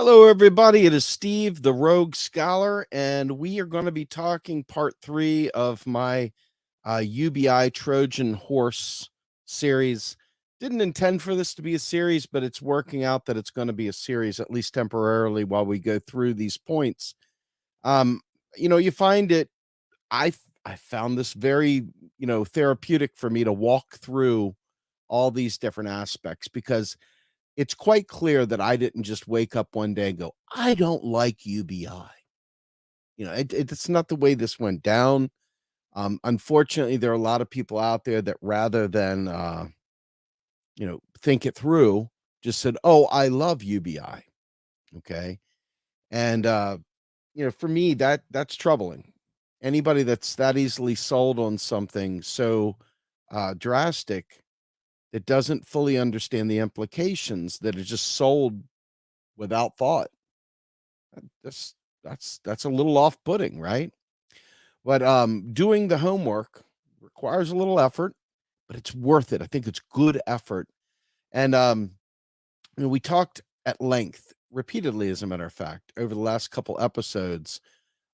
Hello, everybody. It is Steve, the Rogue Scholar, and we are going to be talking part 3 of my UBI Trojan Horse series. Didn't intend for this to be a series, but it's working out that it's going to be a series, at least temporarily, while we go through these points. Um, you find it, I, I found this very, therapeutic for me to walk through all these different aspects because it's quite clear that I didn't just wake up one day and go, "I don't like UBI." It's not the way this went down. Unfortunately, there are a lot of people out there that rather than, think it through, just said, "Oh, I love UBI." Okay. And, for me, that's troubling. Anybody that's that easily sold on something so drastic that doesn't fully understand the implications, that is just sold without thought. That's that's a little off-putting, right? But, doing the homework requires a little effort, but it's worth it. I think it's good effort. And, we talked at length, repeatedly, as a matter of fact, over the last couple episodes,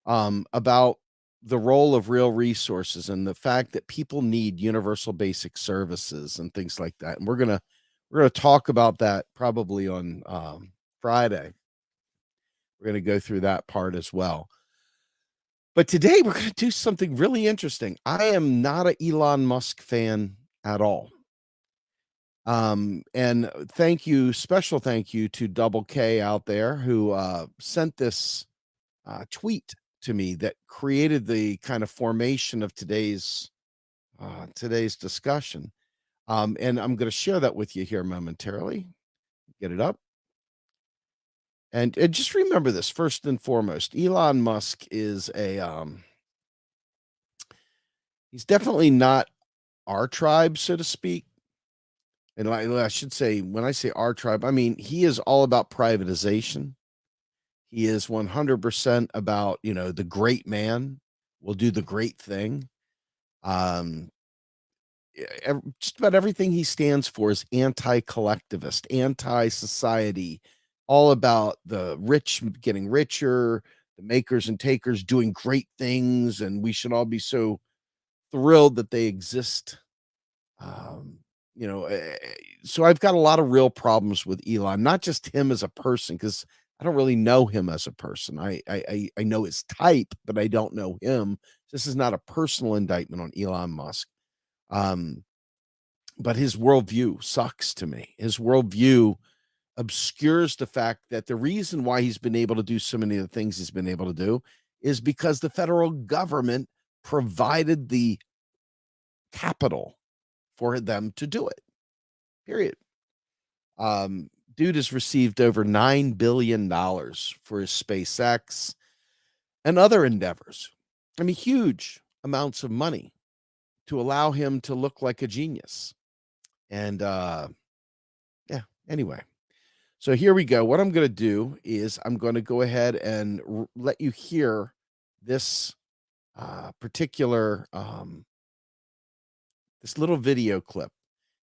about the role of real resources and the fact that people need universal basic services and things like that. And we're gonna talk about that probably on Friday. We're gonna go through that part as well. But today we're going to do something really interesting. I am not a Elon Musk fan at all. And special thank you to Double K out there who sent this tweet to me that created the kind of formation of today's discussion. And I'm going to share that with you here momentarily. Get it up. And just remember this first and foremost. Elon Musk is he's definitely not our tribe, so to speak. And I should say, when I say our tribe, I mean, he is all about privatization. He is 100% about, the great man will do the great thing. Um, just about everything he stands for is anti-collectivist, anti-society, all about the rich getting richer, the makers and takers doing great things, and we should all be so thrilled that they exist. Um, so I've got a lot of real problems with Elon, not just him as a person, because I don't really know him as a person. I know his type, but I don't know him. This is not a personal indictment on Elon Musk. Um, but his worldview sucks to me. His worldview obscures the fact that the reason why he's been able to do so many of the things he's been able to do is because the federal government provided the capital for them to do it. Period. Dude has received over $9 billion for his SpaceX and other endeavors. I mean, huge amounts of money to allow him to look like a genius. And yeah, anyway. So here we go. What I'm going to do is I'm going to go ahead and let you hear this particular this little video clip.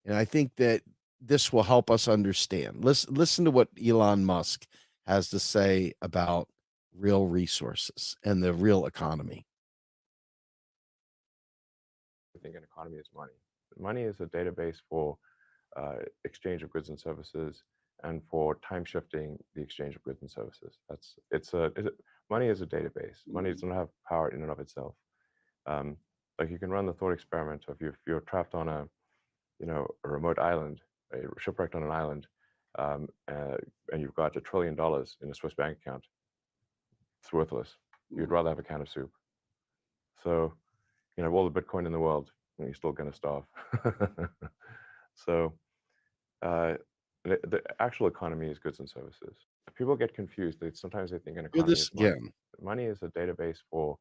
And I think that this will help us understand. Listen to what Elon Musk has to say about real resources and the real economy. I think an economy is money. Money is a database for exchange of goods and services, and for time shifting the exchange of goods and services. Money is a database. Money doesn't have power in and of itself. Like, you can run the thought experiment of, if you're trapped on a remote island, shipwrecked on an island, and you've got $1 trillion in a Swiss bank account. It's worthless. You'd rather have a can of soup. So, all the Bitcoin in the world, you're still going to starve. So, the actual economy is goods and services. People get confused. Sometimes they think an Hear economy this is money. again. Money is a database for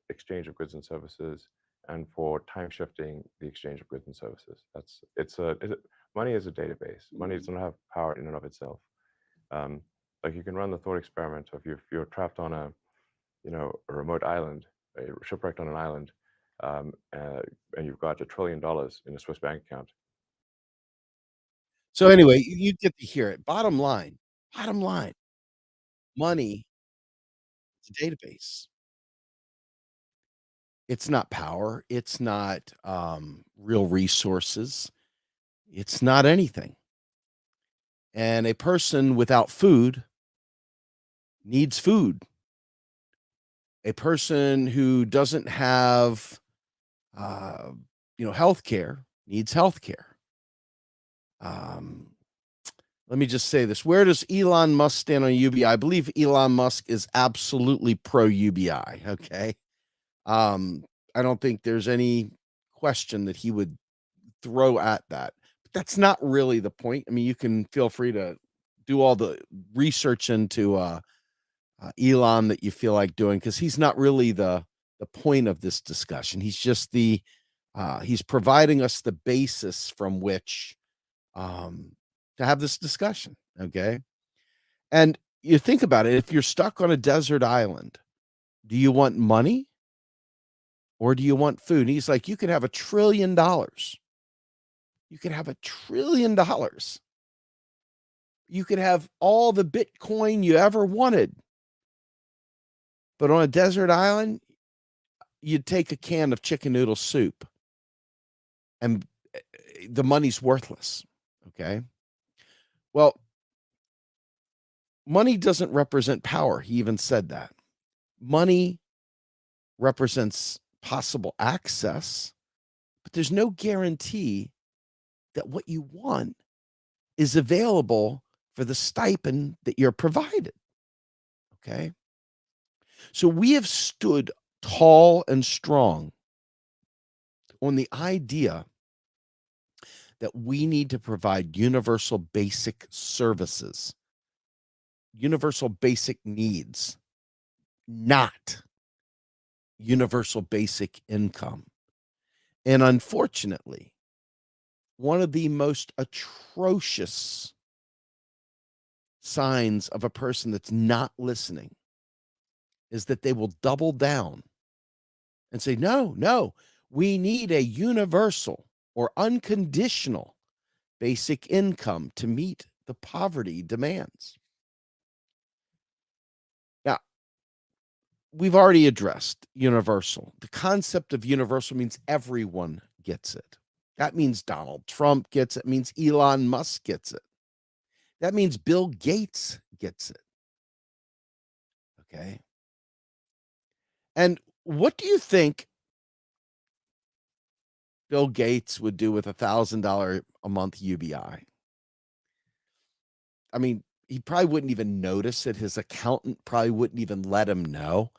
exchange of goods and services, and for time shifting the exchange of goods and services. Money is a database. Money doesn't have power in and of itself. Like, you can run the thought experiment of, if you're trapped on a remote island, shipwrecked on an island, and you've got $1 trillion in a Swiss bank account. So anyway, you get to hear it. Bottom line, Money is a database. It's not power. It's not real resources. It's not anything. And a person without food needs food. A person who doesn't have, uh, health care needs health care. Um, Let me just say this. Where does Elon Musk stand on UBI? I believe Elon Musk is absolutely pro UBI. Okay. Um, I don't think there's any question that he would throw at that. But that's not really the point. I mean, you can feel free to do all the research into Elon that you feel like doing, because he's not really the point of this discussion. He's just he's providing us the basis from which um, to have this discussion. Okay. And you think about it, if you're stuck on a desert island, do you want money or do you want food? And he's like, you could have $1 trillion. You could have $1 trillion. You could have all the Bitcoin you ever wanted. But on a desert island, you'd take a can of chicken noodle soup and the money's worthless. Okay. Well, money doesn't represent power. He even said that. Money represents possible access, but there's no guarantee that what you want is available for the stipend that you're provided. Okay. So we have stood tall and strong on the idea that we need to provide universal basic services, universal basic needs, not universal basic income. And unfortunately, one of the most atrocious signs of a person that's not listening is that they will double down and say, no, we need a universal or unconditional basic income to meet the poverty demands. Now, we've already addressed universal. The concept of universal means everyone gets it. That means Donald Trump gets it. It means Elon Musk gets it. That means Bill Gates gets it. Okay. And what do you think Bill Gates would do with $1,000 a month UBI? I mean, he probably wouldn't even notice it. His accountant probably wouldn't even let him know.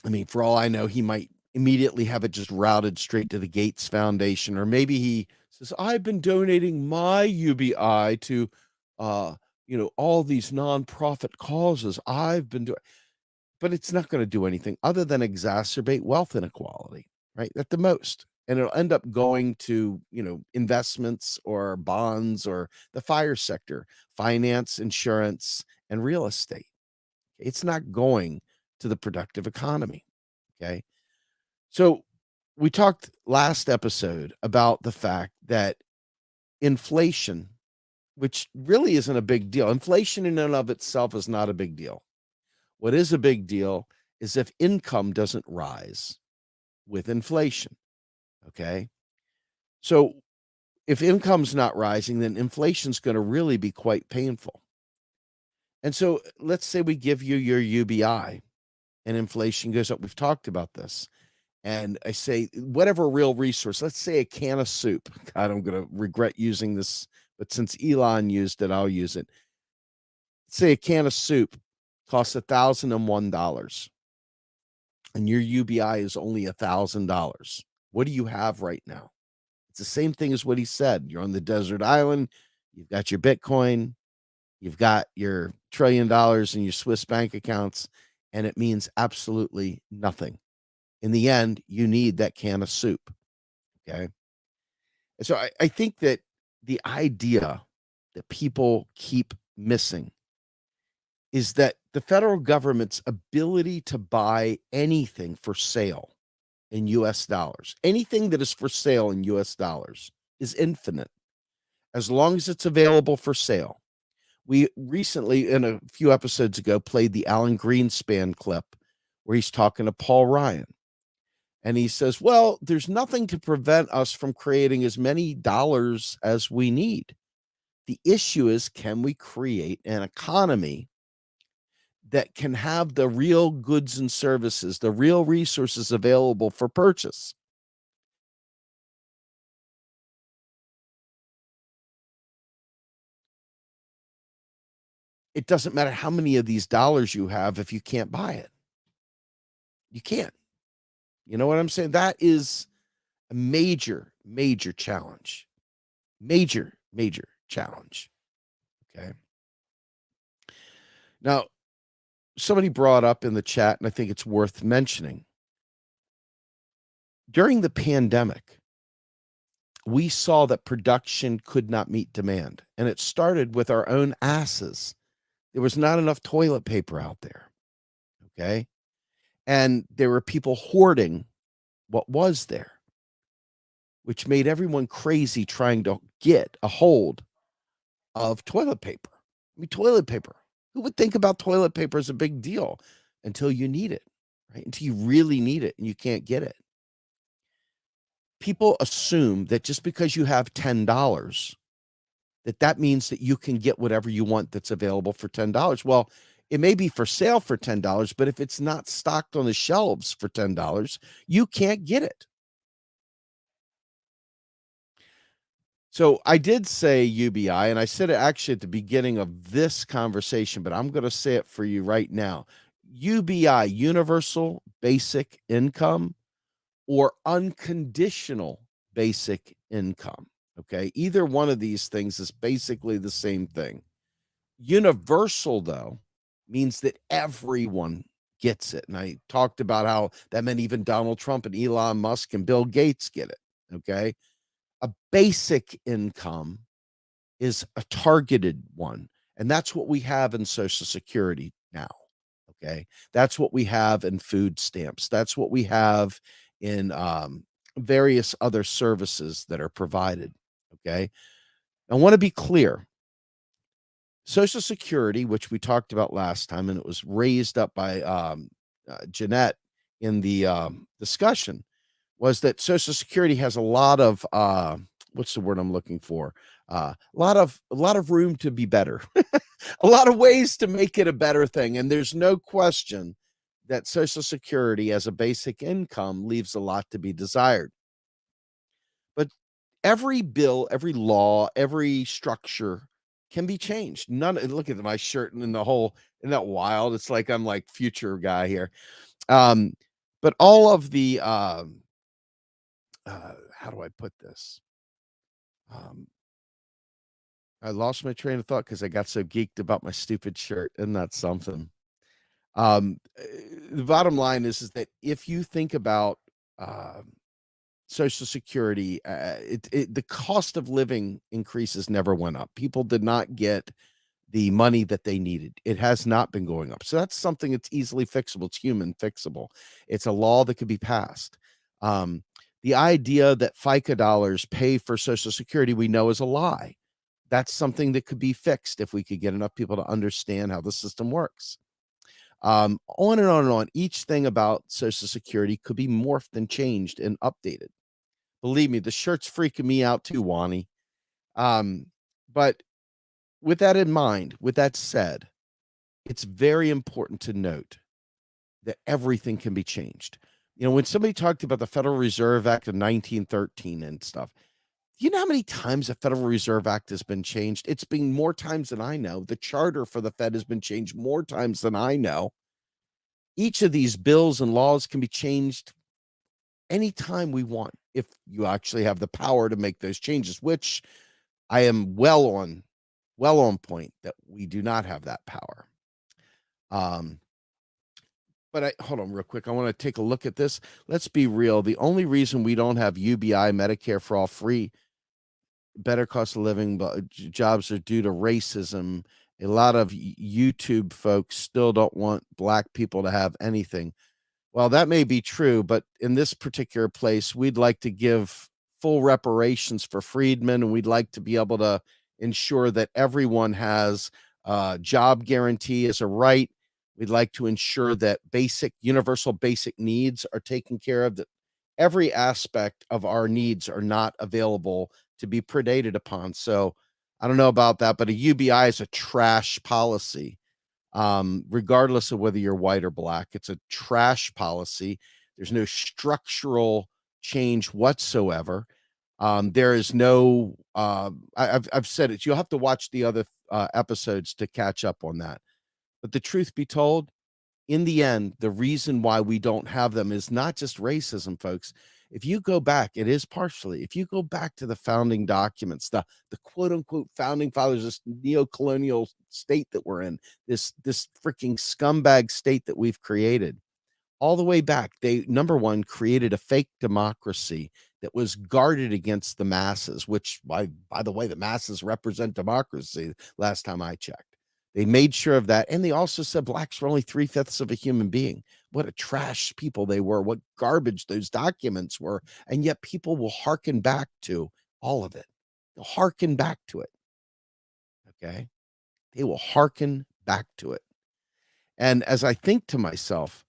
I mean, for all I know, he might immediately have it just routed straight to the Gates Foundation, or maybe he says, "I've been donating my UBI to, all these nonprofit causes. I've been doing," but it's not going to do anything other than exacerbate wealth inequality, right? At the most. And it'll end up going to, investments or bonds or the fire sector, finance, insurance, and real estate. It's not going to the productive economy. Okay. So we talked last episode about the fact that inflation, which really isn't a big deal, inflation in and of itself is not a big deal. What is a big deal is if income doesn't rise with inflation. Okay. So if income's not rising, then inflation's going to really be quite painful. And so let's say we give you your UBI and inflation goes up. We've talked about this. And I say, whatever real resource, let's say a can of soup. God, I'm going to regret using this, but since Elon used it, I'll use it. Say a can of soup costs $1,001 and your UBI is only $1,000. What do you have right now? It's the same thing as what he said. You're on the desert island. You've got your Bitcoin. You've got your $1 trillion in your Swiss bank accounts, and it means absolutely nothing. In the end, you need that can of soup. Okay. And so I think that the idea that people keep missing is that the federal government's ability to buy anything for sale in US dollars, anything that is for sale in US dollars is infinite as long as it's available for sale. We recently, in a few episodes ago, played the Alan Greenspan clip where he's talking to Paul Ryan. And he says, well, there's nothing to prevent us from creating as many dollars as we need. The issue is, can we create an economy that can have the real goods and services, the real resources available for purchase? It doesn't matter how many of these dollars you have if you can't buy it. You can't. You know what I'm saying? That is a major, major challenge. Major, major challenge. Okay. Now, somebody brought up in the chat, and I think it's worth mentioning. During the pandemic, we saw that production could not meet demand, and it started with our own asses. There was not enough toilet paper out there. Okay. And there were people hoarding what was there, which made everyone crazy trying to get a hold of toilet paper. I mean, toilet paper. Who would think about toilet paper as a big deal until you need it, right? Until you really need it and you can't get it. People assume that just because you have $10, that means that you can get whatever you want that's available for $10. Well, it may be for sale for $10, but if it's not stocked on the shelves for $10, you can't get it. So I did say UBI, and I said it actually at the beginning of this conversation, but I'm going to say it for you right now. UBI, universal basic income, or unconditional basic income. Okay. Either one of these things is basically the same thing. Universal, though, means that everyone gets it. And I talked about how that meant even Donald Trump and Elon Musk and Bill Gates get it. Okay. A basic income is a targeted one. And that's what we have in Social Security now. Okay. That's what we have in food stamps. That's what we have in various other services that are provided. Okay. I want to be clear. Social Security, which we talked about last time, and it was raised up by Jeanette in the discussion, was that Social Security has a lot of what's the word I'm looking for? A lot of room to be better, a lot of ways to make it a better thing, and there's no question that Social Security as a basic income leaves a lot to be desired. But every bill, every law, every structure can be changed. None. Look at my shirt and the whole. Isn't that wild? It's like I'm like future guy here. But all of the how do I put this? I lost my train of thought because I got so geeked about my stupid shirt. Isn't that something? The bottom line is that if you think about Social Security, the cost of living increases never went up. People did not get the money that they needed. It has not been going up. So that's something that's easily fixable. It's human fixable. It's a law that could be passed. The idea that FICA dollars pay for Social Security, we know is a lie. That's something that could be fixed if we could get enough people to understand how the system works. On and on and on. Each thing about Social Security could be morphed and changed and updated. Believe me, the shirt's freaking me out too, Wani. But with that in mind, with that said, it's very important to note that everything can be changed. You know, when somebody talked about the Federal Reserve Act of 1913 and stuff, you know how many times the Federal Reserve Act has been changed? It's been more times than I know. The charter for the Fed has been changed more times than I know. Each of these bills and laws can be changed anytime we want if you actually have the power to make those changes, which I am well on point that we do not have that power. But hold on real quick. I want to take a look at this. Let's be real. The only reason we don't have UBI, Medicare for all, free, better cost of living jobs are due to racism. A lot of YouTube folks still don't want black people to have anything. Well, that may be true, but in this particular place, we'd like to give full reparations for freedmen, and we'd like to be able to ensure that everyone has Job guarantee is a right. We'd like to ensure that universal basic needs are taken care of, that every aspect of our needs are not available to be predated upon. So I don't know about that, but a UBI is a trash policy. Regardless of whether you're white or black, it's a trash policy. There's no structural change whatsoever. There is no, I've said it. You'll have to watch the other episodes to catch up on that. But the truth be told, in the end, the reason why we don't have them is not just racism, folks. If you go back, it is partially. If you go back to the founding documents, the quote unquote founding fathers, this neo-colonial state that we're in, this freaking scumbag state that we've created, all the way back, they, number one, created a fake democracy that was guarded against the masses, which, by the way, the masses represent democracy last time I checked. They made sure of that. And they also said blacks were only 3/5 of a human being. What a trash people they were, what garbage those documents were. And yet people will hearken back to all of it. They'll hearken back to it. Okay. They will hearken back to it. And as I think to myself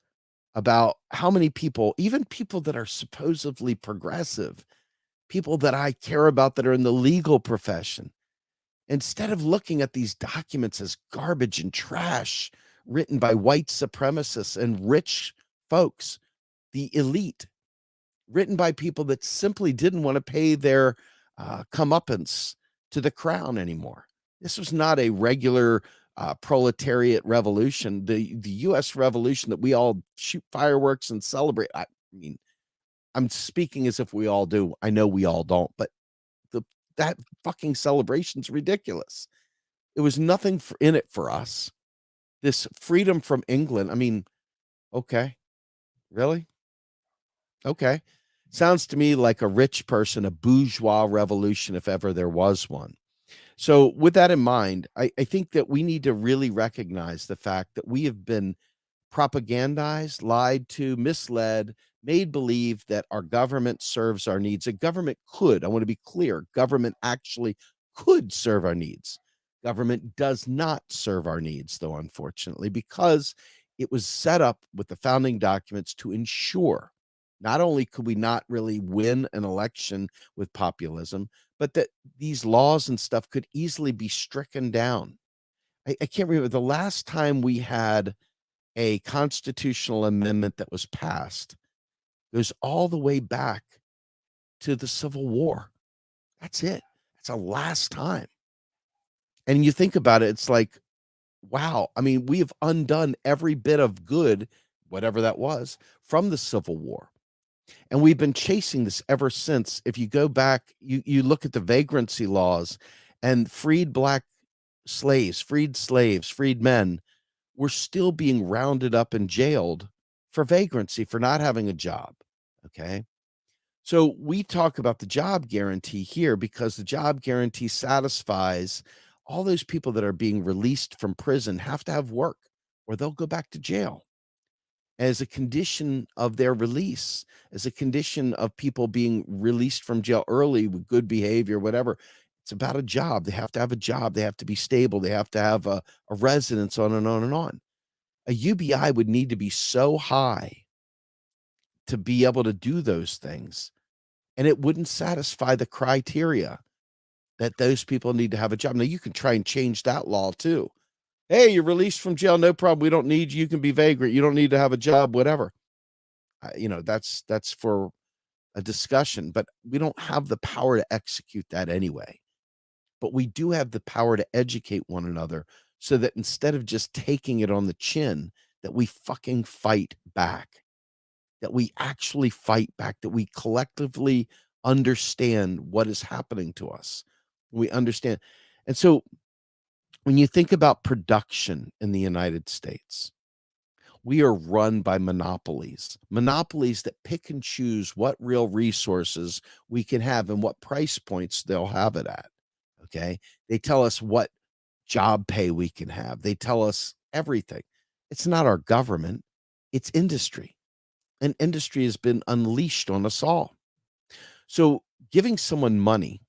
about how many people, even people that are supposedly progressive, people that I care about that are in the legal profession, instead of looking at these documents as garbage and trash written by white supremacists and rich folks, the elite, written by people that simply didn't want to pay their comeuppance to the crown anymore. This was not a regular proletariat revolution. The U.S. Revolution that we all shoot fireworks and celebrate. I mean, I'm speaking as if we all do. I know we all don't, but that fucking celebration's ridiculous. It was nothing in it for us. This freedom from England. I mean, okay, really? Okay. Sounds to me like a rich person, a bourgeois revolution, if ever there was one. So, with that in mind, I think that we need to really recognize the fact that we have been propagandized, lied to, misled, made believe that our government serves our needs. A government could, I want to be clear, government actually could serve our needs. Government does not serve our needs, though, unfortunately, because it was set up with the founding documents to ensure not only could we not really win an election with populism, but that these laws and stuff could easily be stricken down. I can't remember the last time we had a constitutional amendment that was passed. Goes all the way back to the Civil War. That's it. That's the last time. And you think about it, it's like, wow. I mean, we have undone every bit of good, whatever that was, from the Civil War. And we've been chasing this ever since. If you go back, you look at the vagrancy laws, and freed black slaves, freed men were still being rounded up and jailed for vagrancy, for not having a job. Okay. So we talk about the job guarantee here because the job guarantee satisfies all those people that are being released from prison have to have work or they'll go back to jail as a condition of their release, as a condition of people being released from jail early with good behavior, whatever. It's about a job. They have to have a job. They have to be stable. They have to have a residence, on and on and on. A UBI would need to be so high to be able to do those things, and it wouldn't satisfy the criteria that those people need to have a job. Now, you can try and change that law too. Hey, you're released from jail, no problem. We don't need you. You can be vagrant. You don't need to have a job, whatever. That's for a discussion, but we don't have the power to execute that anyway. But we do have the power to educate one another so that instead of just taking it on the chin, that we fucking fight back, that we actually fight back, that we collectively understand what is happening to us. We understand. And so when you think about production in the United States, we are run by monopolies, monopolies that pick and choose what real resources we can have and what price points they'll have it at. Okay. They tell us what job pay we can have. They tell us everything. It's not our government, it's industry. And industry has been unleashed on us all. So giving someone money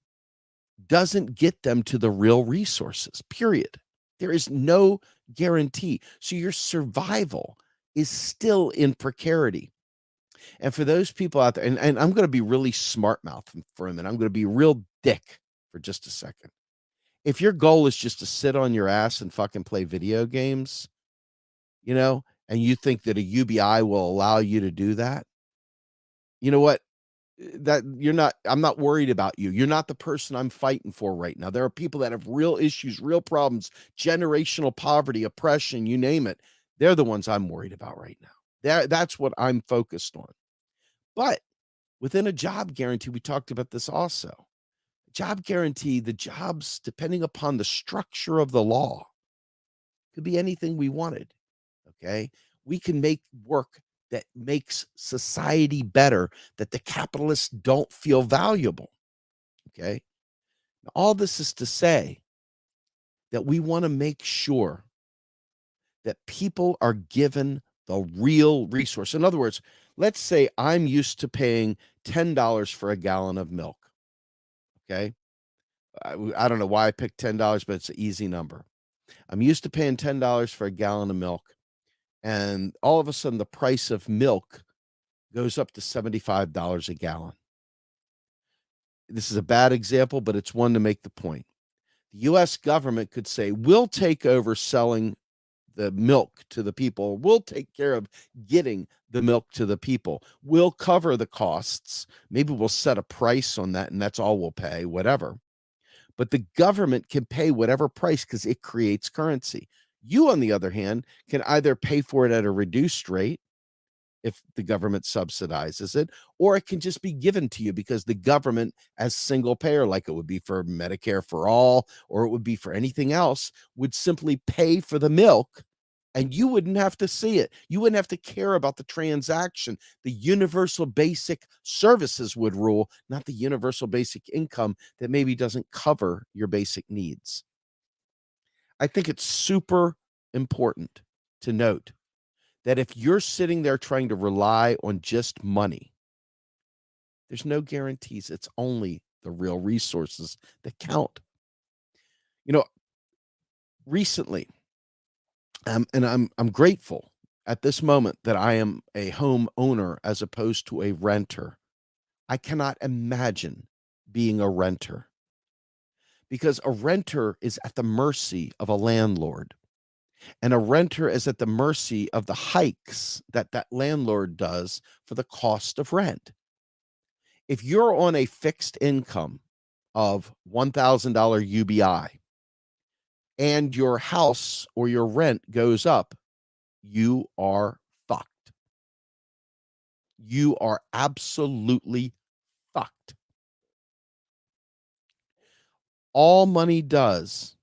doesn't get them to the real resources, period. There is no guarantee. So your survival is still in precarity. And for those people out there, and I'm going to be really smart mouth for a minute, I'm going to be real dick for just a second. If your goal is just to sit on your ass and fucking play video games, and you think that a UBI will allow you to do that, you know what? I'm not worried about you. You're not the person I'm fighting for right now. There are people that have real issues, real problems, generational poverty, oppression, you name it. They're the ones I'm worried about right now. That's what I'm focused on. But within a job guarantee, we talked about this also. Job guarantee, the jobs, depending upon the structure of the law, could be anything we wanted. Okay. We can make work that makes society better, that the capitalists don't feel valuable. Okay. Now, all this is to say that we want to make sure that people are given the real resource. In other words, let's say I'm used to paying $10 for a gallon of milk. Okay. I don't know why I picked $10, but it's an easy number. I'm used to paying $10 for a gallon of milk. And all of a sudden, the price of milk goes up to $75 a gallon. This is a bad example, but it's one to make the point. The US government could say, we'll take over selling the milk to the people. We'll take care of getting the milk to the people. We'll cover the costs. Maybe we'll set a price on that, and that's all we'll pay, whatever. But the government can pay whatever price because it creates currency. You, on the other hand, can either pay for it at a reduced rate if the government subsidizes it, or it can just be given to you because the government, as single payer, like it would be for Medicare for all, or it would be for anything else, would simply pay for the milk and you wouldn't have to see it. You wouldn't have to care about the transaction. The universal basic services would rule, not the universal basic income that maybe doesn't cover your basic needs. I think it's super important to note that if you're sitting there trying to rely on just money, there's no guarantees. It's only the real resources that count. Recently, and I'm grateful at this moment that I am a home owner as opposed to a renter. I cannot imagine being a renter because a renter is at the mercy of a landlord. And a renter is at the mercy of the hikes that landlord does for the cost of rent. If you're on a fixed income of $1,000 UBI and your house or your rent goes up, you are fucked. You are absolutely fucked. All money does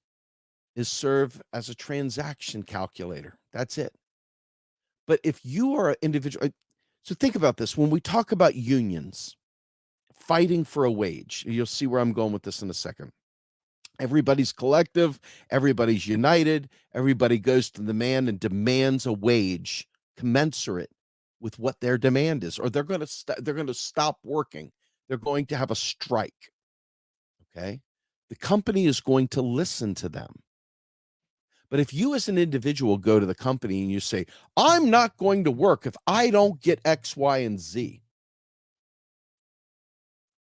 is serve as a transaction calculator. That's it. But if you are an individual, so think about this. When we talk about unions fighting for a wage, you'll see where I'm going with this in a second. Everybody's collective, everybody's united, everybody goes to the man and demands a wage commensurate with what their demand is, or they're going to stop working. They're going to have a strike. Okay? The company is going to listen to them. But if you as an individual go to the company and you say, I'm not going to work if I don't get X, Y, and Z,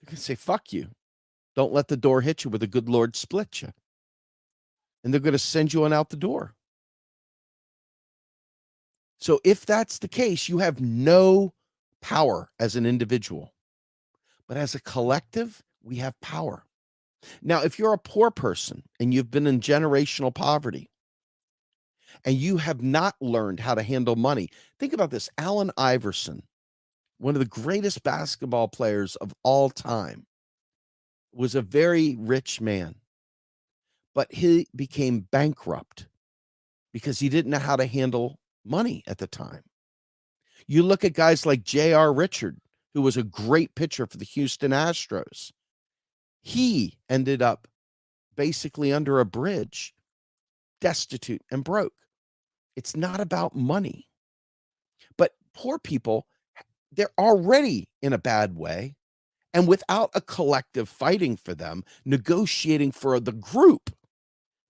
they can say, fuck you. Don't let the door hit you where the good Lord split you. And they're going to send you on out the door. So if that's the case, you have no power as an individual. But as a collective, we have power. Now, if you're a poor person and you've been in generational poverty, and you have not learned how to handle money. Think about this. Allen Iverson, one of the greatest basketball players of all time, was a very rich man, but he became bankrupt because he didn't know how to handle money at the time. You look at guys like J.R. Richard, who was a great pitcher for the Houston Astros. He ended up basically under a bridge, destitute and broke. It's not about money. But poor people, they're already in a bad way. And without a collective fighting for them, negotiating for the group,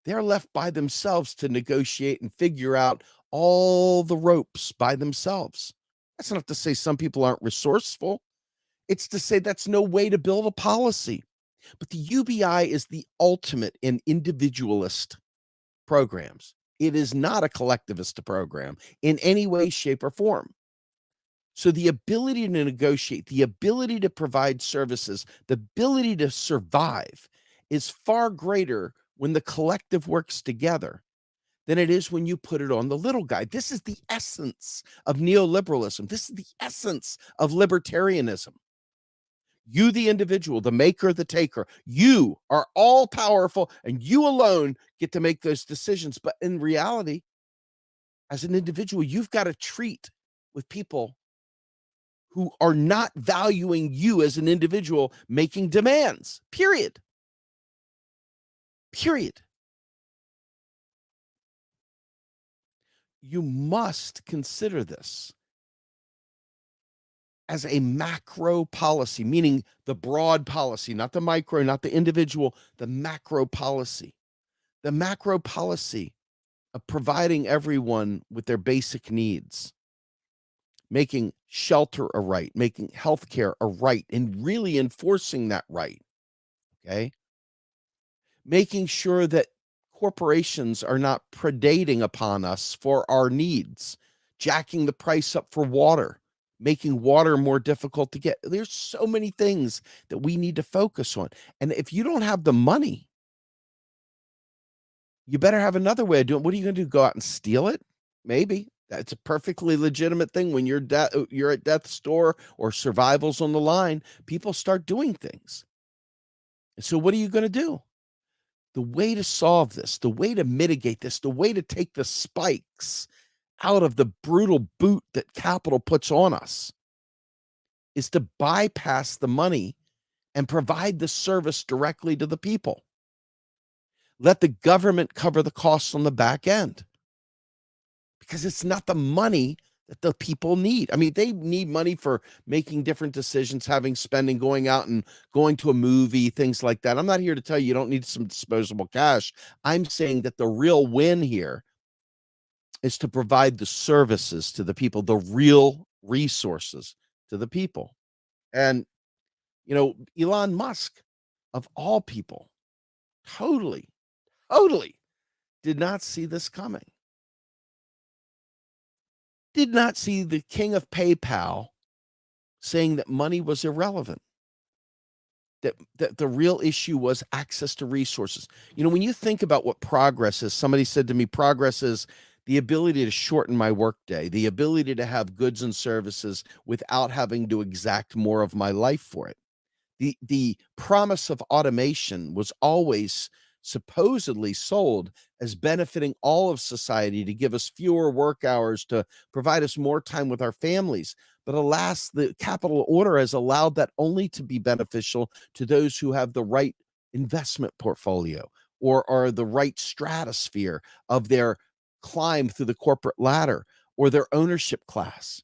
They're left by themselves to negotiate and figure out all the ropes by themselves. That's not to say some people aren't resourceful. It's to say that's no way to build a policy. But the UBI is the ultimate in individualist programs. It is not a collectivist program in any way, shape, or form. So the ability to negotiate, the ability to provide services, the ability to survive is far greater when the collective works together than it is when you put it on the little guy. This is the essence of neoliberalism. This is the essence of libertarianism. You, the individual, the maker, the taker, you are all powerful and you alone get to make those decisions. But in reality, as an individual, you've got to treat with people who are not valuing you as an individual making demands, period. Period. You must consider this as a macro policy, meaning the broad policy, not the micro, not the individual, the macro policy. The macro policy of providing everyone with their basic needs, making shelter a right, making healthcare a right, and really enforcing that right. Okay. Making sure that corporations are not predating upon us for our needs, jacking the price up for water, making water more difficult to get. There's so many things that we need to focus on. And if you don't have the money, you better have another way of doing it. What are you going to do? Go out and steal it? Maybe. That's a perfectly legitimate thing when you're at death's door or survival's on the line. People start doing things. And so what are you going to do? The way to solve this, the way to mitigate this, the way to take the spikes out of the brutal boot that capital puts on us is to bypass the money and provide the service directly to the people. Let the government cover the costs on the back end because it's not the money that the people need. I mean, they need money for making different decisions, having spending, going out and going to a movie, things like that. I'm not here to tell you you don't need some disposable cash. I'm saying that the real win here is to provide the services to the people, the real resources to the people. And, Elon Musk, of all people, totally did not see this coming. Did not see the king of PayPal saying that money was irrelevant, that the real issue was access to resources. When you think about what progress is, somebody said to me, progress is the ability to shorten my workday, the ability to have goods and services without having to exact more of my life for it. The promise of automation was always supposedly sold as benefiting all of society, to give us fewer work hours, to provide us more time with our families. But alas, the capital order has allowed that only to be beneficial to those who have the right investment portfolio or are the right stratosphere of their climb through the corporate ladder or their ownership class.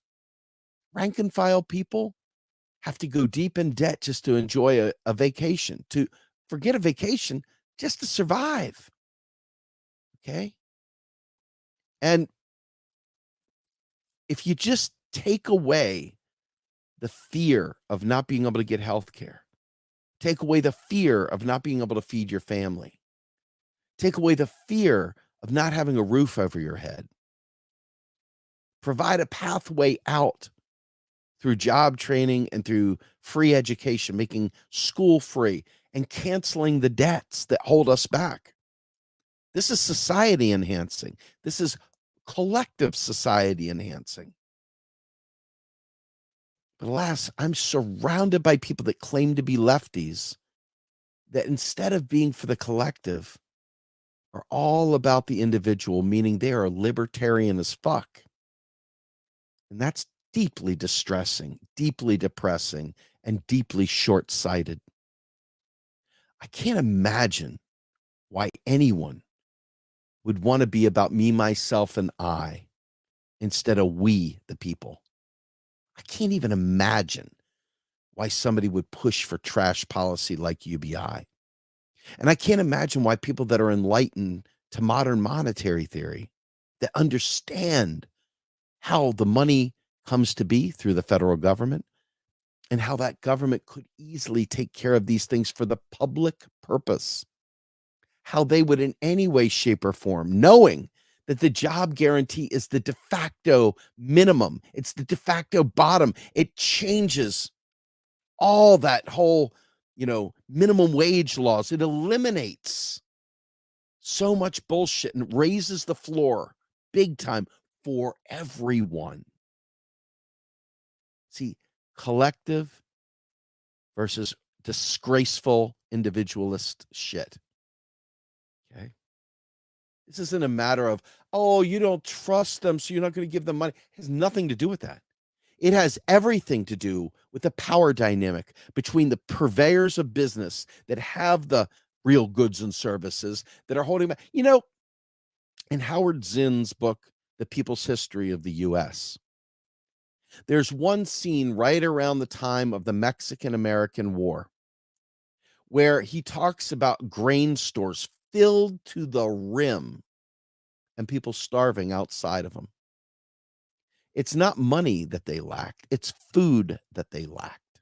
Rank and file people have to go deep in debt just to enjoy a vacation, to forget a vacation, just to survive. Okay. And if you just take away the fear of not being able to get health care, take away the fear of not being able to feed your family, take away the fear of not having a roof over your head, provide a pathway out through job training and through free education, making school free and canceling the debts that hold us back. This is society enhancing. This is collective society enhancing. But alas, I'm surrounded by people that claim to be lefties that instead of being for the collective are all about the individual, meaning they are libertarian as fuck. And that's deeply distressing, deeply depressing, and deeply short-sighted. I can't imagine why anyone would want to be about me, myself, and I instead of we, the people. I can't even imagine why somebody would push for trash policy like UBI. And I can't imagine why people that are enlightened to modern monetary theory, that understand how the money comes to be through the federal government and how that government could easily take care of these things for the public purpose, how they would in any way, shape, or form, knowing that the job guarantee is the de facto minimum, it's the de facto bottom. It changes all that whole, minimum wage laws. It eliminates so much bullshit and raises the floor big time for everyone. See, collective versus disgraceful individualist shit. Okay. This isn't a matter of, oh, you don't trust them, so you're not going to give them money. It has nothing to do with that. It has everything to do with the power dynamic between the purveyors of business that have the real goods and services that are holding back. In Howard Zinn's book, The People's History of the U.S., there's one scene right around the time of the Mexican-American War where he talks about grain stores filled to the rim and people starving outside of them. It's not money that they lacked. It's food that they lacked.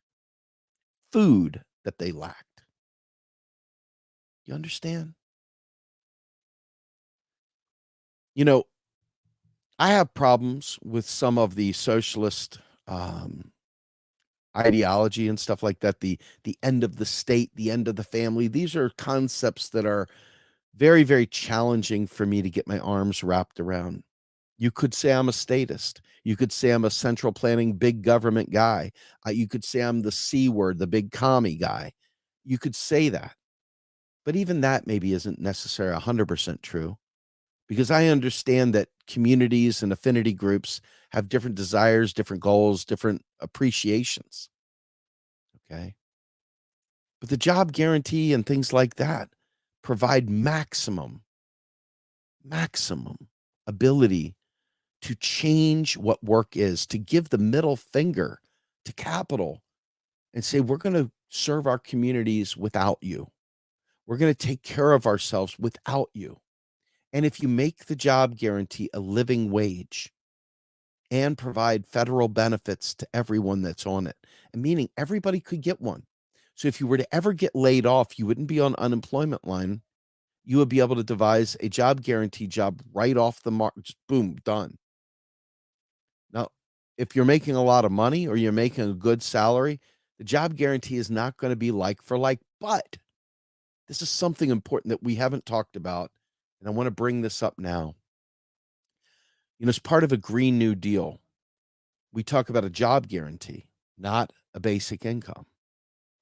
Food that they lacked. You understand? I have problems with some of the socialist ideology and stuff like that. The end of the state, the end of the family. These are concepts that are very, very challenging for me to get my arms wrapped around. You could say I'm a statist. You could say I'm a central planning big government guy. You could say I'm the C word, the big commie guy. You could say that. But even that maybe isn't necessarily 100% true, because I understand that communities and affinity groups have different desires, different goals, different appreciations. Okay. But the job guarantee and things like that provide maximum ability to change what work is, to give the middle finger to capital and say, we're going to serve our communities without you. We're going to take care of ourselves without you. And if you make the job guarantee a living wage and provide federal benefits to everyone that's on it, and meaning everybody could get one. So if you were to ever get laid off, you wouldn't be on unemployment line. You would be able to devise a job guarantee job right off the mark. Just boom, done. Now, if you're making a lot of money or you're making a good salary, the job guarantee is not going to be like for like. But this is something important that we haven't talked about, and I want to bring this up now. As part of a Green New Deal, we talk about a job guarantee, not a basic income.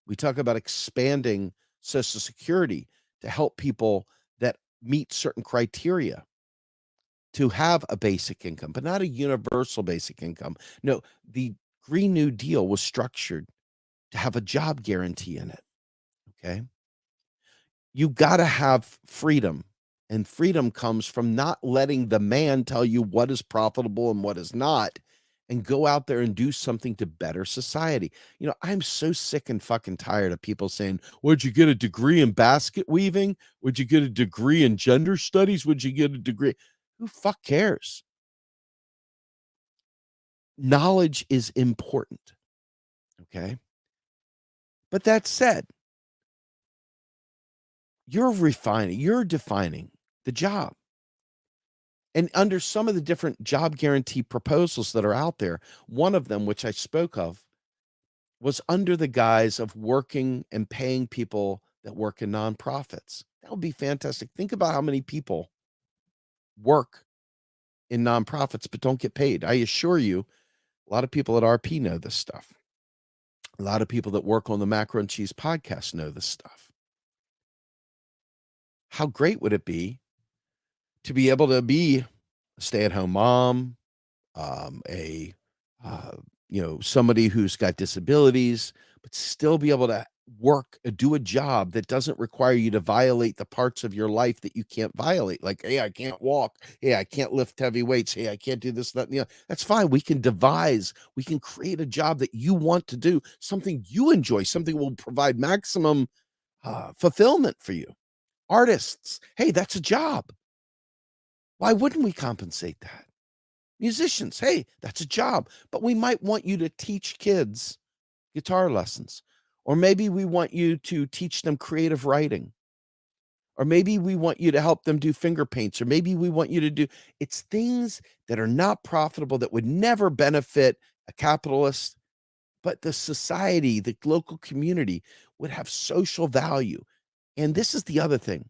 We talk about expanding Social Security to help people that meet certain criteria to have a basic income, but not a universal basic income. No, the Green New Deal was structured to have a job guarantee in it. Okay. You got to have freedom, and freedom comes from not letting the man tell you what is profitable and what is not, and go out there and do something to better society. I'm so sick and fucking tired of people saying, "Would you get a degree in basket weaving? Would you get a degree in gender studies? Would you get a degree?" Who fuck cares? Knowledge is important. Okay. But that said, you're defining the job. And under some of the different job guarantee proposals that are out there, one of them, which I spoke of, was under the guise of working and paying people that work in nonprofits. That would be fantastic. Think about how many people work in nonprofits but don't get paid. I assure you, a lot of people at RP know this stuff. A lot of people that work on the Macro and Cheese podcast know this stuff. How great would it be to be able to be a stay-at-home mom, somebody who's got disabilities, but still be able to work, do a job that doesn't require you to violate the parts of your life that you can't violate. Like, hey, I can't walk. Hey, I can't lift heavy weights. Hey, I can't do this, that, and the other. That's fine. We can create a job that you want to do, something you enjoy, something will provide maximum fulfillment for you. Artists, hey, that's a job. Why wouldn't we compensate that? Musicians, hey, that's a job, but we might want you to teach kids guitar lessons, or maybe we want you to teach them creative writing, or maybe we want you to help them do finger paints, or maybe we want you to do it's things that are not profitable that would never benefit a capitalist, but the society, the local community would have social value. And this is the other thing,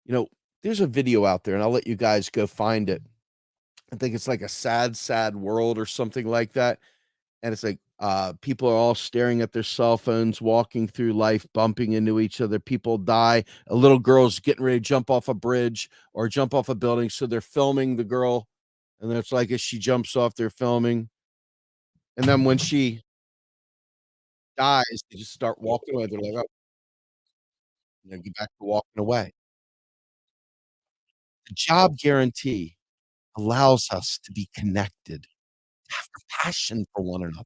you know, there's a video out there, and I'll let you guys go find it. I think it's like a sad, sad world or something like that. And it's like, people are all staring at their cell phones, walking through life, bumping into each other. People die. A little girl's getting ready to jump off a bridge or jump off a building. So they're filming the girl. And then it's like as she jumps off, they're filming. And then when she dies, they just start walking away. They're like, oh, get back to walking away. The job guarantee allows us to be connected, to have compassion for one another,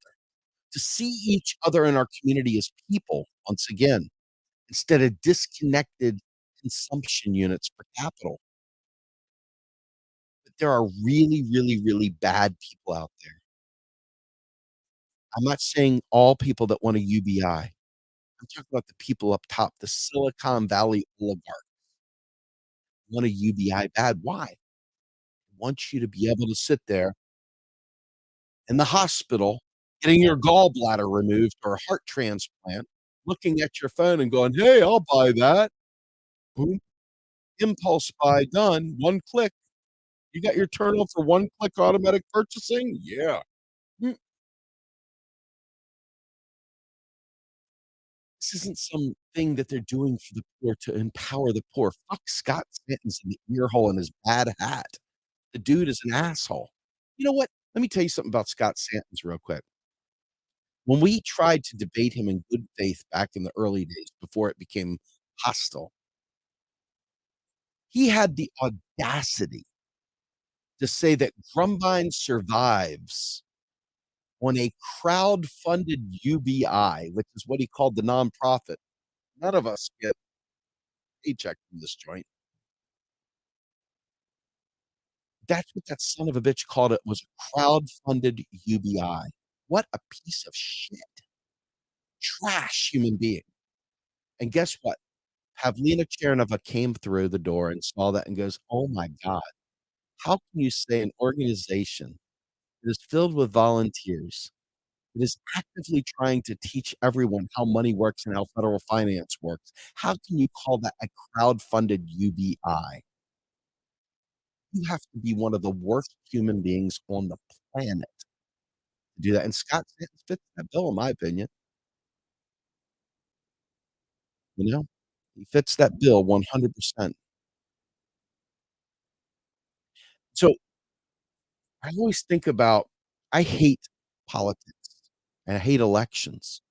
to see each other in our community as people once again, instead of disconnected consumption units for capital. But there are really, really, really bad people out there. I'm not saying all people that want a UBI. I'm talking about the people up top, the Silicon Valley oligarch want a UBI bad. Why? Want you to be able to sit there in the hospital, getting your gallbladder removed or a heart transplant, looking at your phone and going, "Hey, I'll buy that." Boom, impulse buy done, 1 click. You got your turtle for 1 click automatic purchasing? Yeah. Mm, this isn't something that they're doing for the poor to empower the poor. Fuck Scott Stanton's in the ear hole in his bad hat. The dude is an asshole. You know what? Let me tell you something about Scott Santens real quick. When we tried to debate him in good faith back in the early days before it became hostile, he had the audacity to say that Grumbine survives on a crowd-funded UBI, which is what he called the nonprofit. None of us get a paycheck from this joint. That's what that son of a bitch called it, was a crowd-funded UBI. What a piece of shit. Trash human being. And guess what? Pavlina Chernova came through the door and saw that and goes, "Oh my god, how can you say an organization that is filled with volunteers, that is actively trying to teach everyone how money works and how federal finance works, how can you call that a crowd-funded UBI? You have to be one of the worst human beings on the planet to do that." And Scott Santens fits that bill, in my opinion, you know? He fits that bill 100%. So, I always think about I hate politics, and I hate elections,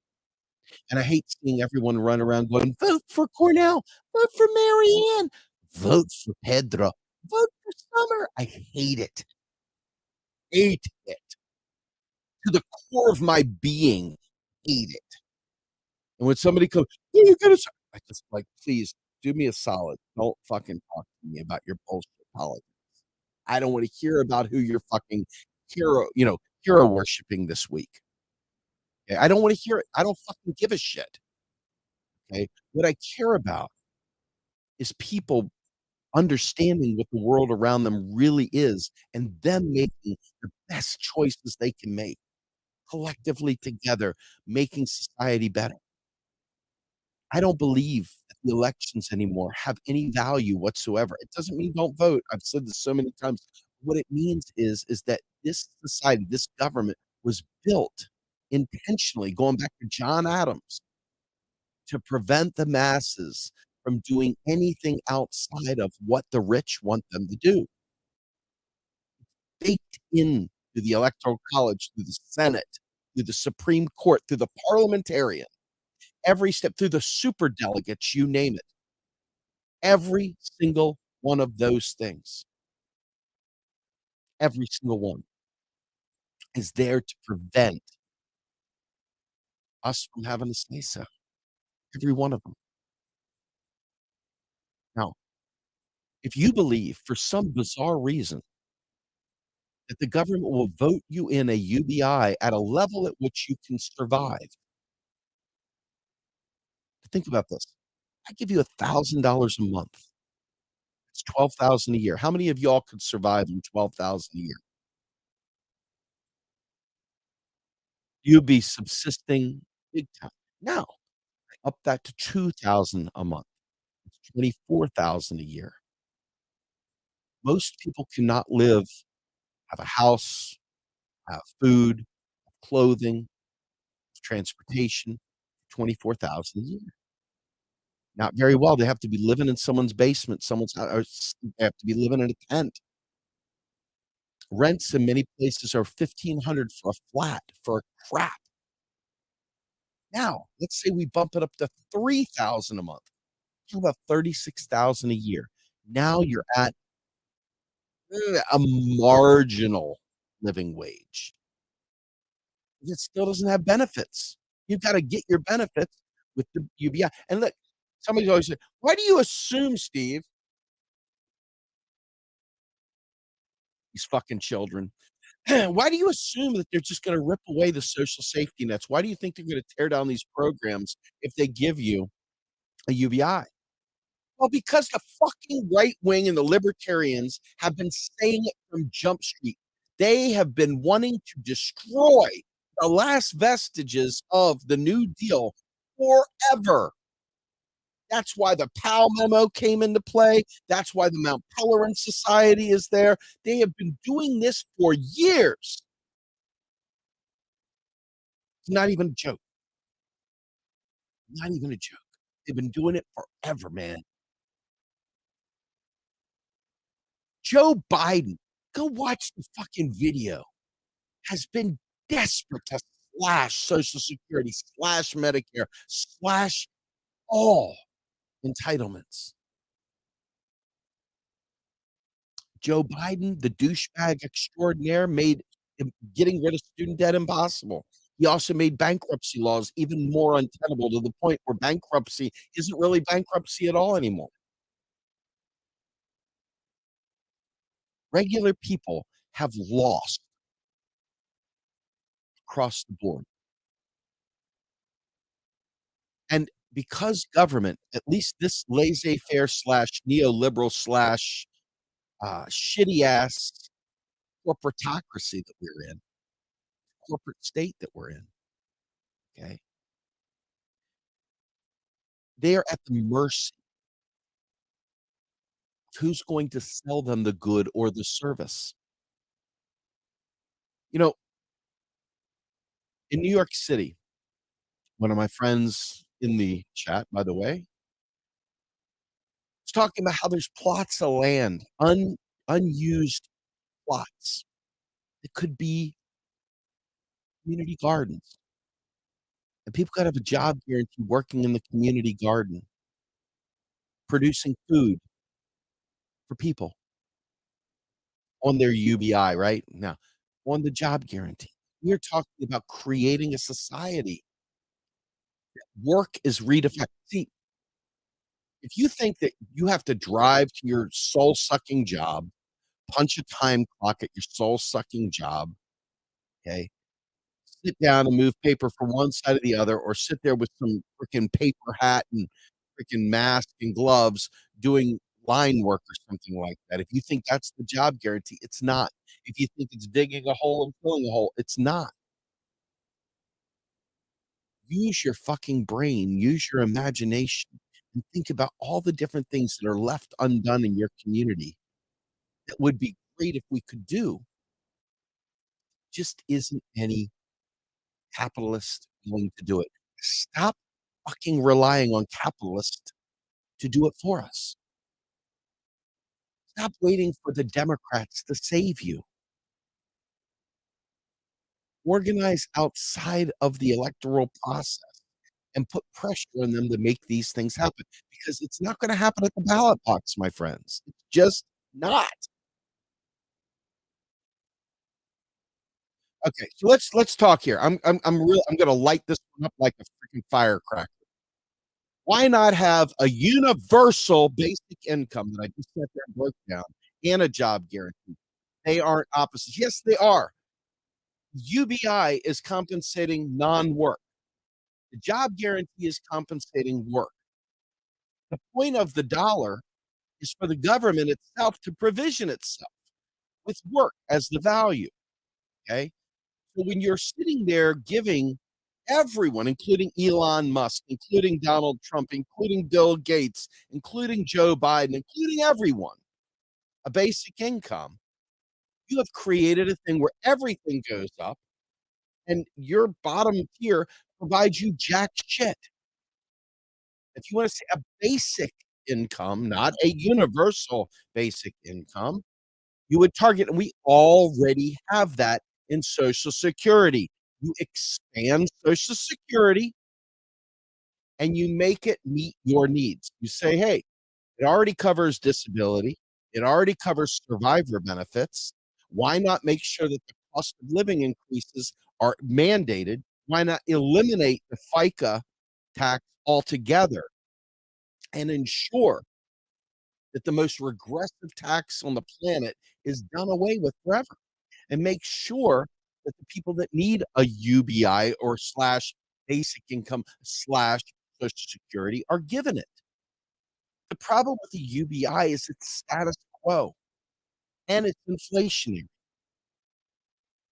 and I hate seeing everyone run around going, "Vote for Cornell, vote for Marianne, vote for Pedro, vote for Summer." I hate it to the core of my being, hate it. And when somebody comes, "Oh, you gotta" I just like, "Please do me a solid. Don't fucking talk to me about your bullshit politics. I don't wanna hear about who you're fucking hero worshiping this week. Okay? I don't wanna hear it. I don't fucking give a shit, okay? What I care about is people understanding what the world around them really is and them making the best choices they can make, collectively together, making society better. I don't believe that the elections anymore have any value whatsoever. It doesn't mean don't vote. I've said this so many times. What it means is that this society, this government was built intentionally, going back to John Adams, to prevent the masses from doing anything outside of what the rich want them to do. Baked into the Electoral College, through the Senate, through the Supreme Court, through the parliamentarian, every step through the super delegates, you name it. Every single one of those things, every single one is there to prevent us from having a say so. every one of them. Now, if you believe for some bizarre reason that the government will vote you in a UBI at a level at which you can survive, think about this. I give you $1,000 a month. It's 12,000 a year. How many of y'all could survive on 12,000 a year? You'd be subsisting big time. Now, up that to 2,000 a month. It's 24,000 a year. Most people cannot live, have a house, have food, clothing, transportation, 24,000 a year. Not very well. They have to be living in someone's basement, someone's hou or they have to be living in a tent. Rents in many places are 1,500 for a flat, for a crap. Now, let's say we bump it up to 3,000 a month. How about 36,000 a year? Now you're at a marginal living wage. It still doesn't have benefits. You've gotta get your benefits with the UBI. And look, somebody's always say, "Why do you assume, Steve" these fucking children, "why do you assume that they're just gonna rip away the social safety nets? Why do you think they're gonna tear down these programs if they give you a UBI?" Well, because the fucking right wing and the libertarians have been saying it from Jump Street. They have been wanting to destroy the last vestiges of the New Deal forever. That's why the Powell memo came into play. That's why the Mount Pelerin Society is there. They have been doing this for years. It's not even a joke. Not even a joke. They've been doing it forever, man. Joe Biden, go watch the fucking video, has been desperate to slash Social Security, slash Medicare, slash all entitlements. Joe Biden, the douchebag extraordinaire, made getting rid of student debt impossible. He also made bankruptcy laws even more untenable to the point where bankruptcy isn't really bankruptcy at all anymore. Regular people have lost across the board. And because government, at least this laissez-faire slash neoliberal slash shitty ass corporatocracy that we're in, corporate state that we're in, okay, they are at the mercy of who's going to sell them the good or the service. You know, in New York City, one of my friends in the chat, by the way, was talking about how there's plots of land, unused plots. It could be community gardens. And people gotta have a job guarantee working in the community garden, producing food for people on their UBI, right? Now, on the job guarantee. We're talking about creating a society. Work is redefined. See, if you think that you have to drive to your soul-sucking job, punch a time clock at your soul-sucking job, okay, sit down and move paper from one side to the other, or sit there with some freaking paper hat and freaking mask and gloves doing line work or something like that. If you think that's the job guarantee, it's not. If you think it's digging a hole and filling a hole, it's not. Use your fucking brain, use your imagination, and think about all the different things that are left undone in your community that would be great if we could do. Just isn't any capitalist willing to do it. Stop fucking relying on capitalists to do it for us. Stop waiting for the Democrats to save you. Organize outside of the electoral process and put pressure on them to make these things happen because it's not gonna happen at the ballot box, my friends. It's just not. Okay, so let's talk here. I'm gonna light this one up like a freaking firecracker. Why not have a universal basic income that I just sat there and broke down and a job guarantee? They aren't opposites. Yes, they are. UBI is compensating non-work. The job guarantee is compensating work. The point of the dollar is for the government itself to provision itself with work as the value. Okay. So when you're sitting there giving everyone, including Elon Musk, including Donald Trump, including Bill Gates, including Joe Biden, including everyone, a basic income, you have created a thing where everything goes up and your bottom tier provides you jack shit. If you want to say a basic income, not a universal basic income, you would target, and we already have that in Social Security. You expand Social Security and you make it meet your needs. You say, hey, it already covers disability, it already covers survivor benefits. Why not make sure that the cost of living increases are mandated? Why not eliminate the FICA tax altogether and ensure that the most regressive tax on the planet is done away with forever? And make sure that the people that need a UBI or slash basic income slash Social Security are given it. The problem with the UBI is it's status quo and it's inflationary.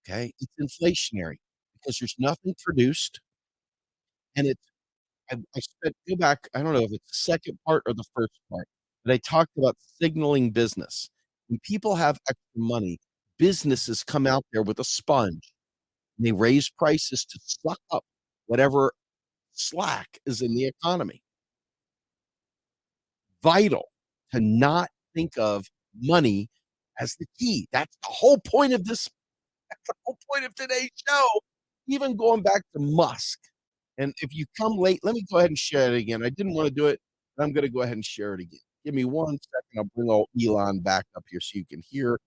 Okay. It's inflationary because there's nothing produced. And it's, I spent, go back, I don't know if it's the second part or the first part, but I talked about signaling business. When people have extra money, businesses come out there with a sponge and they raise prices to suck up whatever slack is in the economy. Vital to not think of money as the key. That's the whole point of this. That's the whole point of today's show. Even going back to Musk. And if you come late, let me go ahead and share it again. I didn't want to do it, but I'm going to go ahead and share it again. Give me 1 second. I'll bring old Elon back up here so you can hear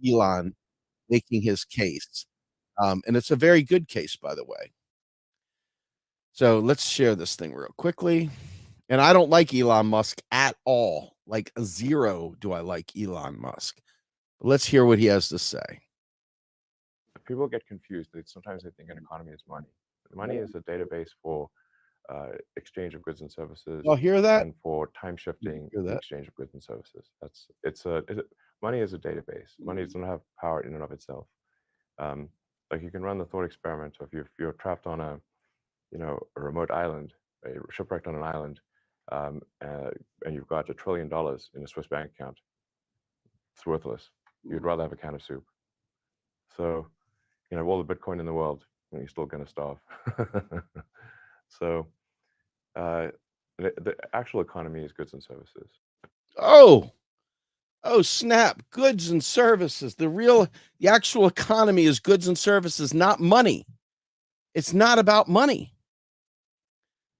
Elon making his case. And it's a very good case, by the way. So let's share this thing real quickly. And I don't like Elon Musk at all. Like zero do I like Elon Musk. But let's hear what he has to say. People get confused. Sometimes they think an economy is money. Money is a database for exchange of goods and services. Y'all hear that? And for time shifting Hear the that? exchange of goods and services. Money is a database. Money doesn't have power in and of itself. Like you can run the thought experiment of if you're trapped on a remote island, shipwrecked on an island, and you've got $1 trillion in a Swiss bank account. It's worthless. You'd rather have a can of soup. So, all the Bitcoin in the world, you're still going to starve. So, the actual economy is goods and services. Oh snap. Goods and services. The actual economy is goods and services, not money. It's not about money.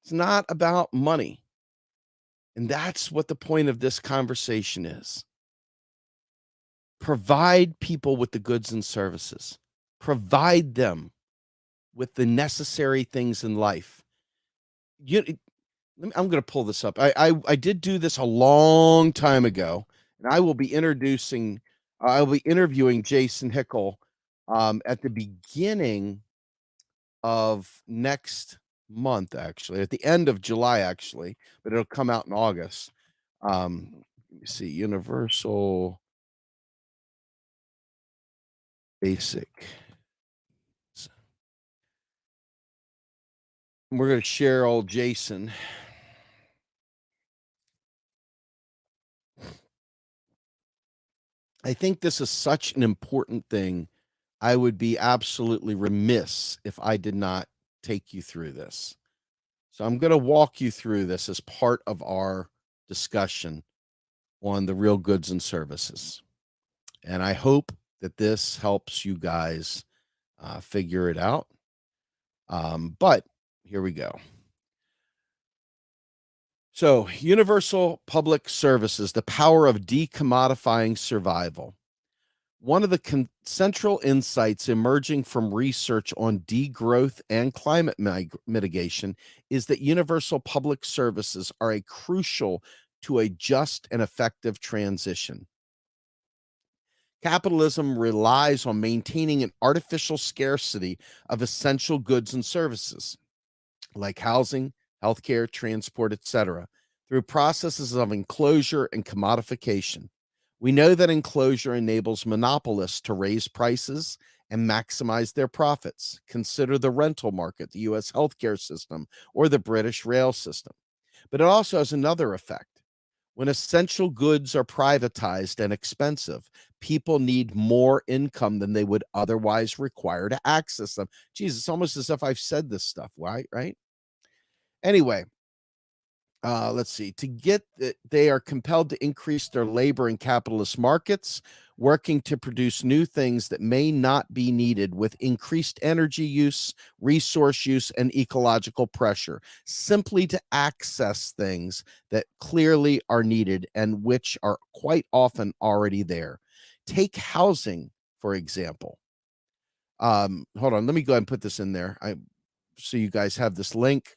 It's not about money. And that's what the point of this conversation is. Provide people with the goods and services. Provide them with the necessary things in life. I'm going to pull this up. I did do this a long time ago, and I will be interviewing Jason Hickel at the beginning of next month, actually, at the end of July, actually, but it'll come out in August. Let me see, universal basic. We're going to share old Jason. I think this is such an important thing. I would be absolutely remiss if I did not take you through this. So I'm going to walk you through this as part of our discussion on the real goods and services. And I hope that this helps you guys figure it out. But here we go. So, universal public services, the power of decommodifying survival. One of the central insights emerging from research on degrowth and climate mitigation is that universal public services are a crucial to a just and effective transition. Capitalism relies on maintaining an artificial scarcity of essential goods and services like housing, healthcare, transport, etc., through processes of enclosure and commodification. We know that enclosure enables monopolists to raise prices and maximize their profits. Consider the rental market, the US healthcare system, or the British rail system. But it also has another effect. When essential goods are privatized and expensive, people need more income than they would otherwise require to access them. Geez, it's almost as if I've said this stuff, right? Right? Anyway, let's see. To get that, they are compelled to increase their labor in capitalist markets, working to produce new things that may not be needed with increased energy use, resource use, and ecological pressure, simply to access things that clearly are needed and which are quite often already there. Take housing, for example. Hold on, let me go ahead and put this in there. So you guys have this link.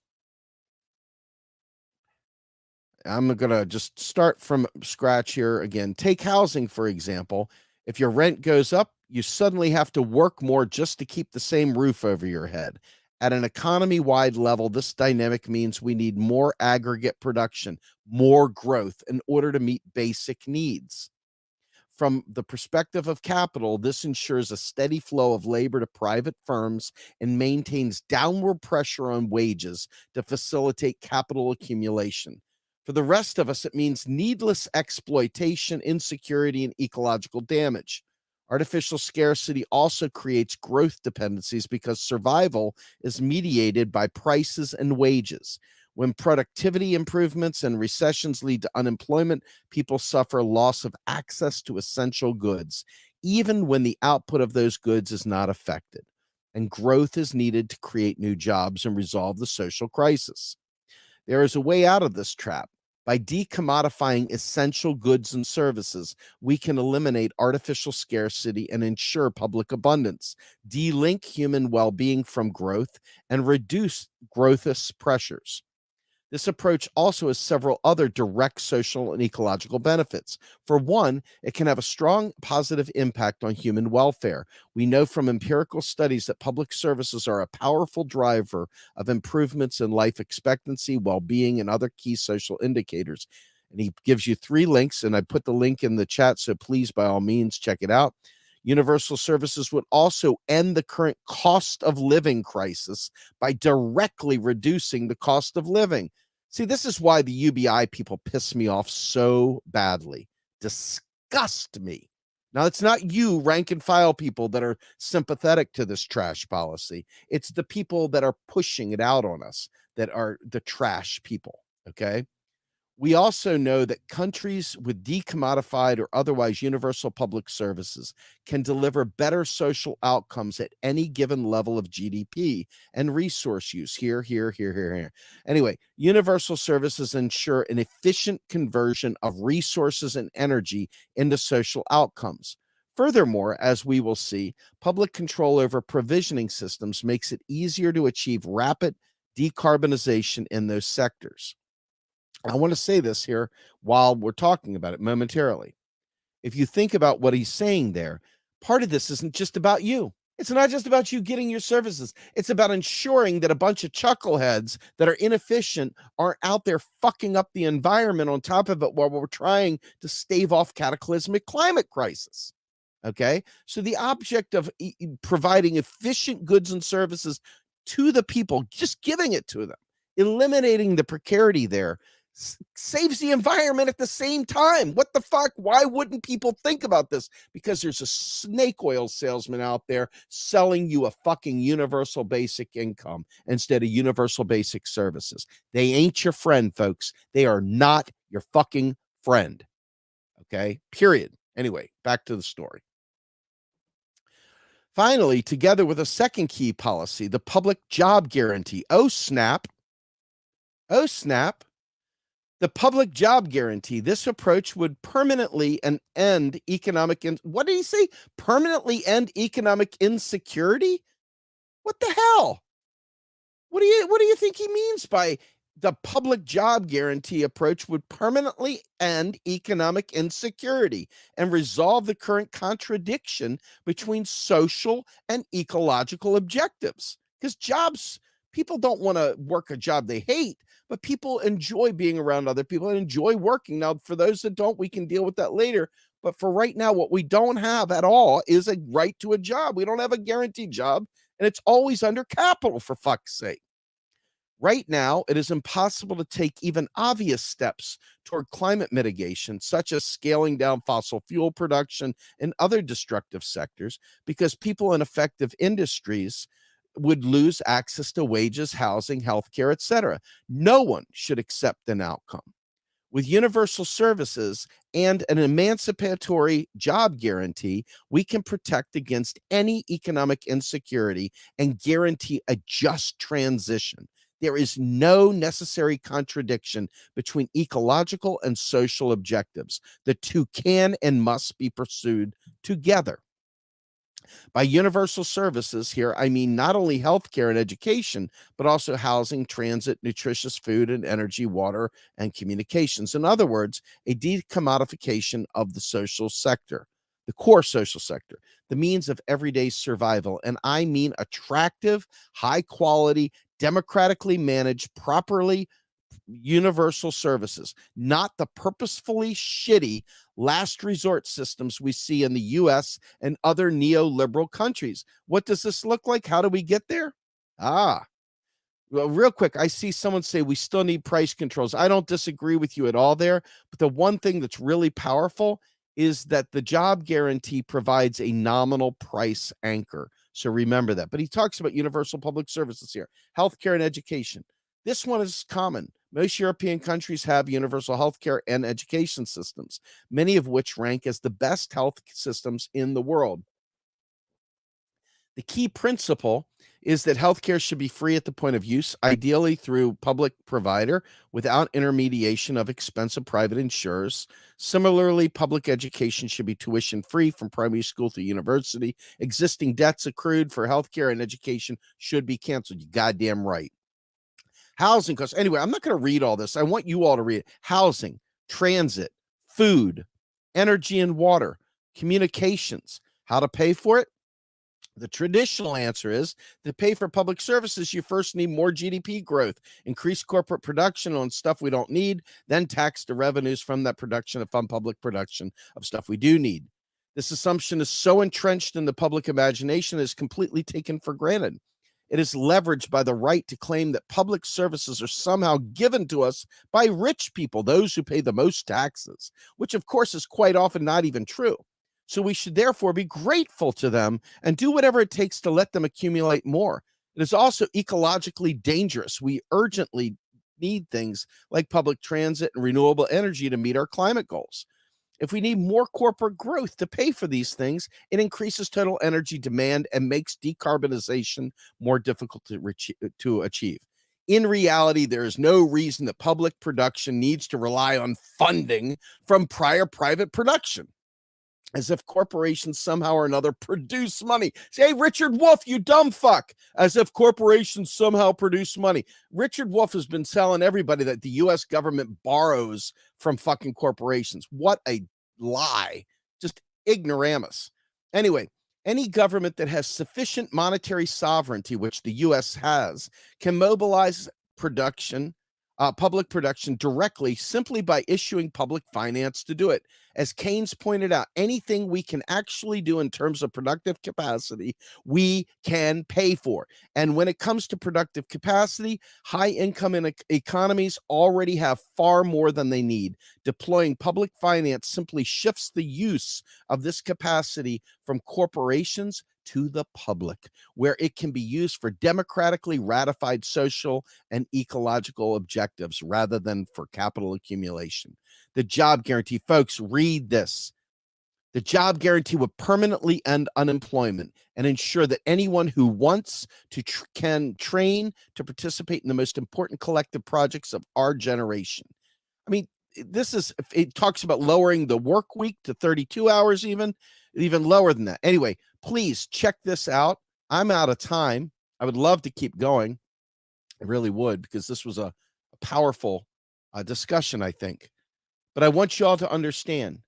I'm going to just start from scratch here again. Take housing, for example. If your rent goes up, you suddenly have to work more just to keep the same roof over your head. At an economy wide level, this dynamic means we need more aggregate production, more growth in order to meet basic needs. From the perspective of capital, this ensures a steady flow of labor to private firms and maintains downward pressure on wages to facilitate capital accumulation. For the rest of us, it means needless exploitation, insecurity, and ecological damage. Artificial scarcity also creates growth dependencies because survival is mediated by prices and wages. When productivity improvements and recessions lead to unemployment, people suffer loss of access to essential goods, even when the output of those goods is not affected. And growth is needed to create new jobs and resolve the social crisis. There is a way out of this trap. By decommodifying essential goods and services, we can eliminate artificial scarcity and ensure public abundance, de-link human well-being from growth, and reduce growthist pressures. This approach also has several other direct social and ecological benefits. For one, it can have a strong positive impact on human welfare. We know from empirical studies that public services are a powerful driver of improvements in life expectancy, well-being, and other key social indicators. And he gives you 3 links, and I put the link in the chat, so please, by all means, check it out. Universal services would also end the current cost of living crisis by directly reducing the cost of living. See, this is why the UBI people piss me off so badly, disgust me. Now, it's not you, rank and file people, that are sympathetic to this trash policy. It's the people that are pushing it out on us that are the trash people, okay? We also know that countries with decommodified or otherwise universal public services can deliver better social outcomes at any given level of GDP and resource use. Here. Anyway, universal services ensure an efficient conversion of resources and energy into social outcomes. Furthermore, as we will see, public control over provisioning systems makes it easier to achieve rapid decarbonization in those sectors. I want to say this here while we're talking about it momentarily. If you think about what he's saying there, part of this isn't just about you. It's not just about you getting your services. It's about ensuring that a bunch of chuckleheads that are inefficient aren't out there fucking up the environment on top of it while we're trying to stave off cataclysmic climate crisis. Okay? So the object of providing efficient goods and services to the people, just giving it to them, eliminating the precarity there, saves the environment at the same time. What the fuck? Why wouldn't people think about this? Because there's a snake oil salesman out there selling you a fucking universal basic income instead of universal basic services. They ain't your friend, folks. They are not your fucking friend. Okay? Period. Anyway, back to the story. Finally, together with a second key policy, the public job guarantee. Oh, snap. The public job guarantee. This approach would permanently end economic. What did he say? Permanently end economic insecurity? What the hell? What do you think he means by the public job guarantee approach would permanently end economic insecurity and resolve the current contradiction between social and ecological objectives? Because jobs, people don't want to work a job they hate, but people enjoy being around other people and enjoy working. Now, for those that don't, we can deal with that later. But for right now, what we don't have at all is a right to a job. We don't have a guaranteed job, and it's always under capital, for fuck's sake. Right now, it is impossible to take even obvious steps toward climate mitigation, such as scaling down fossil fuel production and other destructive sectors, because people in effective industries would lose access to wages, housing, healthcare, etc. No one should accept an outcome. With universal services and an emancipatory job guarantee, we can protect against any economic insecurity and guarantee a just transition. There is no necessary contradiction between ecological and social objectives. The two can and must be pursued together. By universal services here, I mean not only healthcare and education, but also housing, transit, nutritious food and energy, water, and communications. In other words, a decommodification of the social sector, the core social sector, the means of everyday survival. And I mean attractive, high quality, democratically managed, properly universal services, not the purposefully shitty last resort systems we see in the US and other neoliberal countries. What does this look like? How do we get there? Well, real quick, I see someone say we still need price controls. I don't disagree with you at all there, but the one thing that's really powerful is that the job guarantee provides a nominal price anchor. So remember that. But he talks about universal public services here, healthcare and education. This one is common. Most European countries have universal healthcare and education systems, many of which rank as the best health systems in the world. The key principle is that healthcare should be free at the point of use, ideally through public provider without intermediation of expensive private insurers. Similarly, public education should be tuition free from primary school to university. Existing debts accrued for healthcare and education should be canceled. You goddamn right. Housing costs. Anyway, I'm not going to read all this. I want you all to read it. Housing, transit, food, energy and water, communications. How to pay for it? The traditional answer is to pay for public services, you first need more GDP growth, increase corporate production on stuff we don't need, then tax the revenues from that production to fund public production of stuff we do need. This assumption is so entrenched in the public imagination it is completely taken for granted. It is leveraged by the right to claim that public services are somehow given to us by rich people, those who pay the most taxes, which of course is quite often not even true. So we should therefore be grateful to them and do whatever it takes to let them accumulate more. It is also ecologically dangerous. We urgently need things like public transit and renewable energy to meet our climate goals. If we need more corporate growth to pay for these things, it increases total energy demand and makes decarbonization more difficult to achieve. In reality, there is no reason that public production needs to rely on funding from prior private production, as if corporations somehow or another produce money. Say, hey, Richard Wolff, you dumb fuck. As if corporations somehow produce money. Richard Wolff has been telling everybody that the U.S. government borrows from fucking corporations. What a lie. Just ignoramus. Anyway, any government that has sufficient monetary sovereignty, which the U.S. has, can mobilize production, public production directly simply by issuing public finance to do it. As Keynes pointed out, anything we can actually do in terms of productive capacity, we can pay for. And when it comes to productive capacity, high income economies already have far more than they need. Deploying public finance simply shifts the use of this capacity from corporations to the public, where it can be used for democratically ratified social and ecological objectives rather than for capital accumulation. The job guarantee, folks, read this. The job guarantee would permanently end unemployment and ensure that anyone who wants to can train to participate in the most important collective projects of our generation. I mean, it talks about lowering the work week to 32 hours, even lower than that. Anyway, please check this out. I'm out of time. I would love to keep going. I really would, because this was a powerful discussion, I think. But I want you all to understand,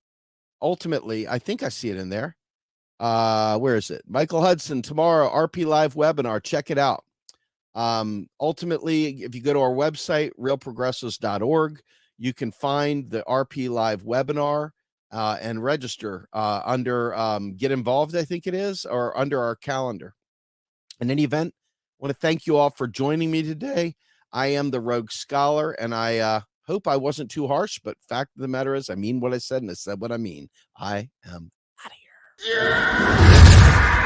ultimately, I think I see it in there. Where is it? Michael Hudson, tomorrow, RP Live webinar. Check it out. Ultimately, if you go to our website, realprogressives.org, you can find the RP Live webinar and register under Get Involved, I think it is, or under our calendar. In any event, I want to thank you all for joining me today. I am the Rogue Scholar, and I hope I wasn't too harsh, but fact of the matter is, I mean what I said, and I said what I mean. I am out of here. Yeah.